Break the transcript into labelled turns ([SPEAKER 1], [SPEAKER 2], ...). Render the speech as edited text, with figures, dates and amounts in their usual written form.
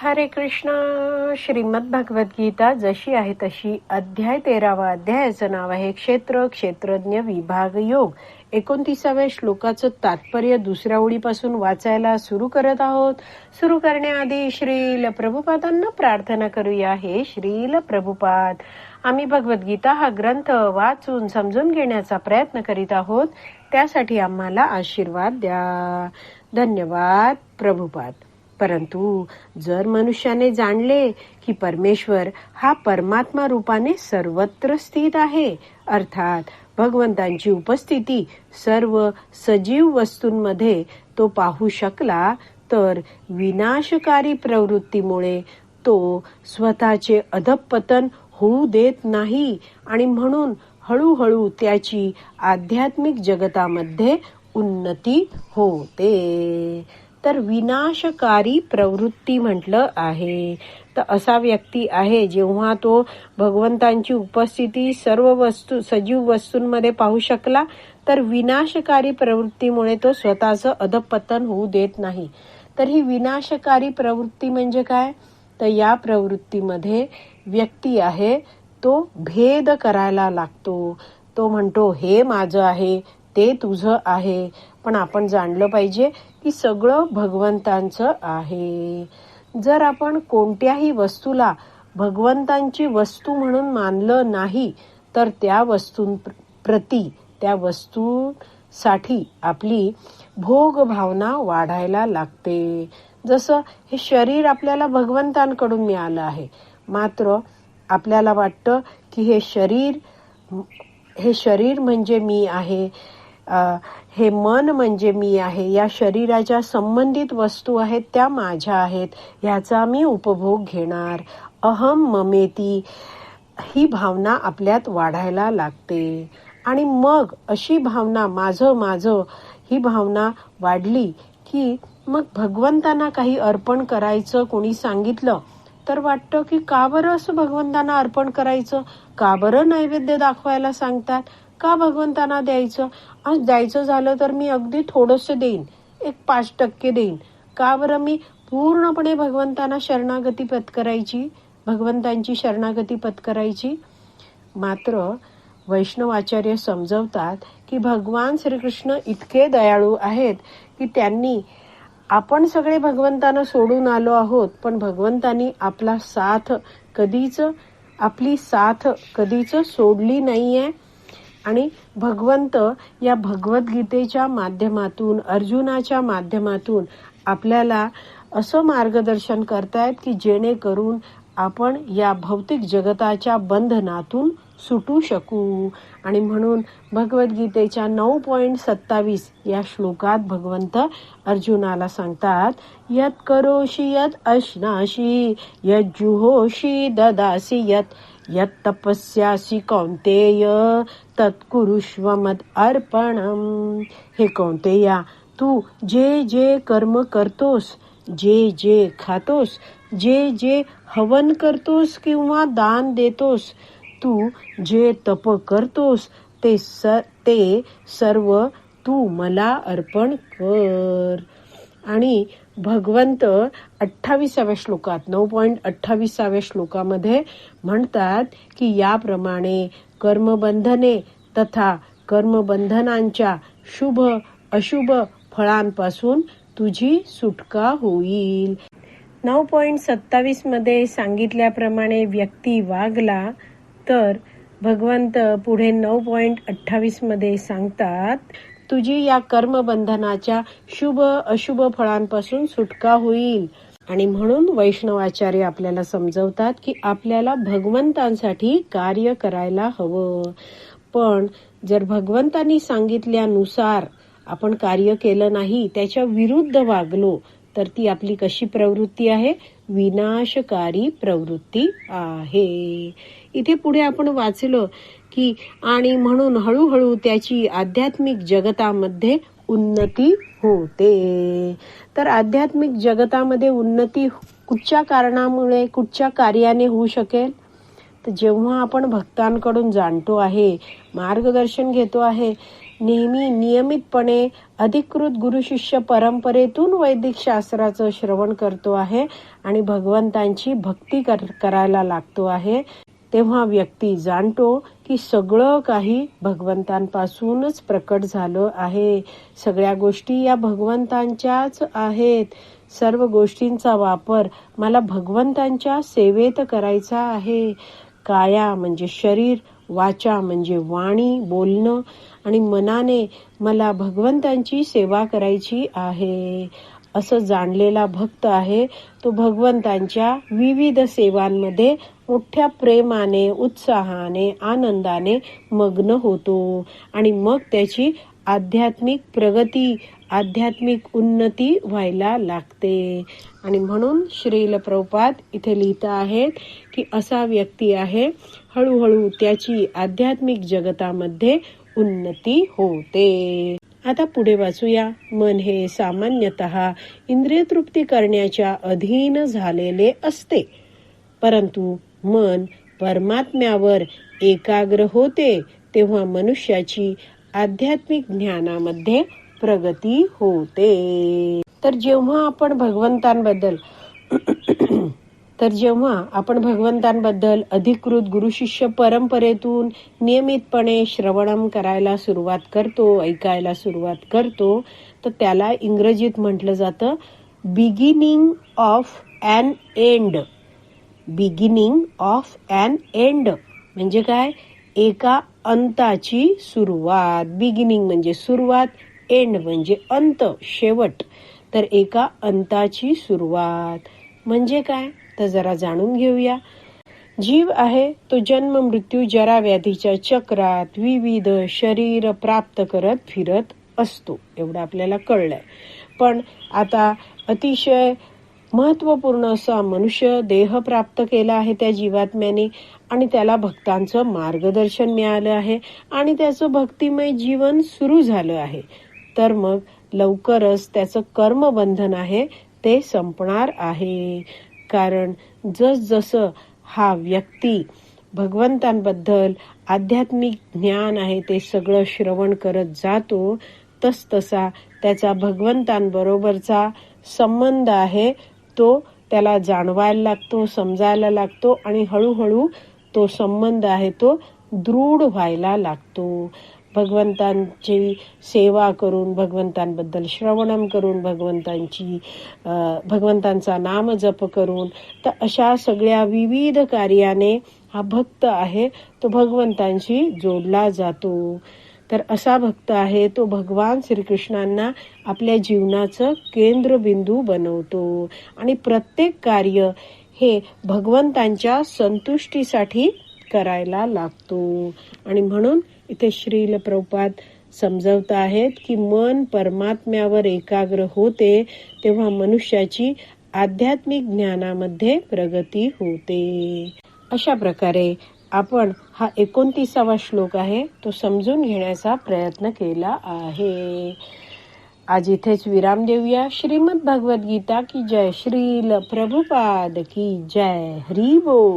[SPEAKER 1] हरे कृष्ण. श्रीमद भगवत गीता जशी आहे तशी अध्याय 13. अध्यायाचं नाव आहे क्षेत्र क्षेत्रज्ञ विभाग योग. 29व्या श्लोकाचं तात्पर्य दुसऱ्या ओळीपासून वाचायला सुरू करत आहोत. सुरू करण्याआधी श्रील प्रभुपादांना प्रार्थना करूया. हे श्रील प्रभुपाद, आम्ही भगवद्गीता हा ग्रंथ वाचून समजून घेण्याचा प्रयत्न करीत आहोत. त्यासाठी आम्हाला आशीर्वाद द्या. धन्यवाद प्रभुपाद. परंतु जर मनुष्याने जाणले की परमेश्वर हा परमात्मा रूपाने सर्वत्र स्थित आहे, अर्थात भगवंतांची उपस्थिती सर्व सजीव वस्तूंमध्ये तो पाहू शकला, तर विनाशकारी प्रवृत्तीमुळे तो स्वतःचे अधःपतन होऊ देत नाही आणि म्हणून हळूहळू त्याची आध्यात्मिक जगतामध्ये उन्नती होते. तर विनाशकारी प्रवृत्ती म्हटलं आहे. तर असा व्यक्ती आहे जेव्हा तो भगवंतांची उपस्थिती सर्व सजीव वस्तूंमध्ये पाहू शकला, तर विनाशकारी प्रवृत्तीमुळे तो स्वतःचं अधःपतन होऊ देत नाही. तर ही विनाशकारी प्रवृत्ती म्हणजे काय? तर या प्रवृत्तीमध्ये व्यक्ती आहे तो भेद करायला लागतो. तो म्हणतो हे माझं आहे, ते तुझं आहे. पण आपण जाणलं पाहिजे की सगळं भगवंतांचं आहे. जर आपण कोणत्याही वस्तूला भगवंतांची वस्तू म्हणून मानलं नाही, तर त्या वस्तूंप्रती, त्या वस्तूसाठी आपली भोग भावना वाढायला लागते. जसं हे शरीर आपल्याला भगवंतांकडून मिळालं आहे, मात्र आपल्याला वाटतं की हे शरीर म्हणजे मी आहे, हे मन म्हणजे मी आहे, या शरीराच्या संबंधित वस्तू आहेत त्या माझ्या आहेत, ह्याचा मी उपभोग घेणार. अहम ममेती ही भावना आपल्यात वाढायला लागते. आणि मग अशी भावना माझं ही भावना वाढली की मग भगवंतांना काही अर्पण करायचं कोणी सांगितलं तर वाटतं की का बरं असं भगवंतांना अर्पण करायचं, का बरं नैवेद्य दाखवायला सांगतात, का भगवंतांना द्यायचं. आज द्यायचं झालं तर मी अगदी थोडंसं देईन, 5% देईन. का बरं मी पूर्णपणे भगवंतांना शरणागती पत्करायची, भगवंतांची शरणागती पत्करायची. मात्र वैष्णवाचार्य समजवतात की भगवान श्रीकृष्ण इतके दयाळू आहेत की त्यांनी, आपण सगळे भगवंतांना सोडून आलो आहोत, पण भगवंतांनी आपली साथ कधीच सोडली नाहीये. आणि भगवंत या भगवद्गीतेच्या माध्यमातून, अर्जुनाच्या माध्यमातून आपल्याला असं मार्गदर्शन करतायत की जेणेकरून आपण या भौतिक जगताच्या बंधनातून सुटू शकू. आणि म्हणून भगवद्गीतेच्या 9.27 या श्लोकात भगवंत अर्जुनाला सांगतात, यत करोषि यत अश्नाशी यत जुहोषि ददासी यत तपस्यासी कौंतेय तत्कुरुष्व मद अर्पणम. हे कौंतेया, तू जे जे कर्म करतोस, जे जे खातोस, जे जे हवन करतोस किंवा दान देतोस, तू जे तप करतोस ते सर्व तू मला अर्पण कर. आणि भगवंत 28व्या श्लोकात 9.28व्या श्लोकामध्ये म्हणतात की याप्रमाणे कर्मबंधने तथा कर्मबंधनांच्या शुभ अशुभ फळांपासून तुझी सुटका होईल. 9.27 मध्ये सांगितल्याप्रमाणे व्यक्ती वागला तर भगवंत पुढे 9.28 मध्ये सांगतात, तुझी या कर्मबंधनाच्या शुभ अशुभ फळांपासून सुटका होईल. आणि म्हणून वैष्णवाचार्य आपल्याला समजवतात की आपल्याला भगवंतांसाठी कार्य करायला हवं. पण जर भगवंतांनी सांगितल्यानुसार आपण कार्य केलं नाही, त्याच्या विरुद्ध वागलो, तर ती आपली कशी प्रवृत्ती आहे? विनाशकारी प्रवृत्ती आहे. इथे पुढे आपण वाचलं की आणि म्हणून हळूहळू त्याची आध्यात्मिक जगतामध्ये उन्नती होते. तर आध्यात्मिक जगतामध्ये उन्नती कुठच्या कारणामुळे, कुठच्या कार्याने होऊ शकेल? तर जेव्हा आपण भक्तांकडून जाणतो आहे, मार्गदर्शन घेतो आहे, नेहमी नियमितपणे अधिकृत गुरुशिष्य परंपरेतून वैदिक शास्त्राचं श्रवण करतो आहे आणि भगवंतांची भक्ती करायला लागतो आहे, तेव्हा व्यक्ती जाणतो की सगळं काही भगवंतांपासूनच प्रकट झालं आहे. सगळ्या गोष्टी या भगवंतांच्याच आहेत. सर्व गोष्टींचा वापर मला भगवंतांच्या सेवेत करायचा आहे. काया म्हणजे शरीर, वाचा म्हणजे वाणी, बोलणं आणि मनाने मला भगवंतांची सेवा करायची आहे. असं जाणलेला भक्त आहे तो भगवंतांच्या विविध सेवांमध्ये मोठ्या प्रेमाने, उत्साहाने, आनंदाने मग्न होतो आणि मग त्याची आध्यात्मिक प्रगती, आध्यात्मिक उन्नती व्हायला लागते. आणि म्हणून श्रील प्रभुपाद इथे लिहित आहेत की असा व्यक्ती आहे, हळूहळू त्याची आध्यात्मिक जगतामध्ये उन्नती होते. आता पुढे वाचूया. मन हे सामान्यतः इंद्रिय तृप्ती करण्याच्या अधीन झालेले असते, परंतु मन परमात्म्यावर एकाग्र होते तेव्हा मनुष्याची आध्यात्मिक ज्ञानामध्ये प्रगती होते. तर जेव्हा आपण भगवंतांबद्दल अधिकृत गुरुशिष्य परंपरेतून नियमितपणे श्रवणम करायला सुरुवात करतो, ऐकायला सुरुवात करतो, तर त्याला इंग्रजीत म्हटलं जातं beginning of an end. Beginning of an end म्हणजे काय? एका अंताची सुरुवात. बिगिनिंग म्हणजे सुरुवात, एंड म्हणजे अंत, शेवट. तर एका अंताची सुरुवात म्हणजे काय तर जरा जाणून घेऊया. जीव आहे तो जन्म मृत्यू जरा व्याधीच्या चक्रात विविध शरीर प्राप्त करत फिरत असतो, एवढं आपल्याला कळलंय. पण आता अतिशय महत्वपूर्ण असा मनुष्य देह प्राप्त केला आहे त्या जीवात्म्याने आणि त्याला भक्तांचं मार्गदर्शन मिळालं आहे आणि त्याचं भक्तिमय जीवन सुरू झालं आहे. तर मग लवकरच त्याचं कर्मबंधन आहे ते संपणार आहे. कारण जसजसं हा व्यक्ती भगवंतांबद्दल आध्यात्मिक ज्ञान आहे ते सगळं श्रवण करत जातो, तसतसा त्याचा भगवंतांबरोबरचा संबंध आहे तो त्याला जाणवायला लागतो, समजायला लागतो आणि हळूहळू तो संबंध आहे तो दृढ व्हायला लागतो. भगवंतांची सेवा करून, भगवंतांबद्दल श्रवणम करून, भगवंतांचा नाम जप करून, तर अशा सगळ्या विविध कार्याने हा भक्त आहे तो भगवंतांशी जोडला जातो. तर असा भक्त आहे तो भगवान श्रीकृष्णांना आपल्या जीवनाचं केंद्रबिंदू बनवतो आणि प्रत्येक कार्य हे भगवंतांच्या संतुष्टीसाठी करायला लागतो. आणि म्हणून इथे श्रील प्रभुपाद समजवत आहेत की मन परमात्म्यावर एकाग्र होते तेव्हा मनुष्याची आध्यात्मिक ज्ञानामध्ये प्रगती होते. अशा प्रकारे आपण हा 29वा श्लोक आहे तो समजून घेण्याचा प्रयत्न केला आहे. आज इथेच विराम देऊया. श्रीमद भगवद्गीता की जय. श्रील प्रभुपाद की जय. हरी बोल.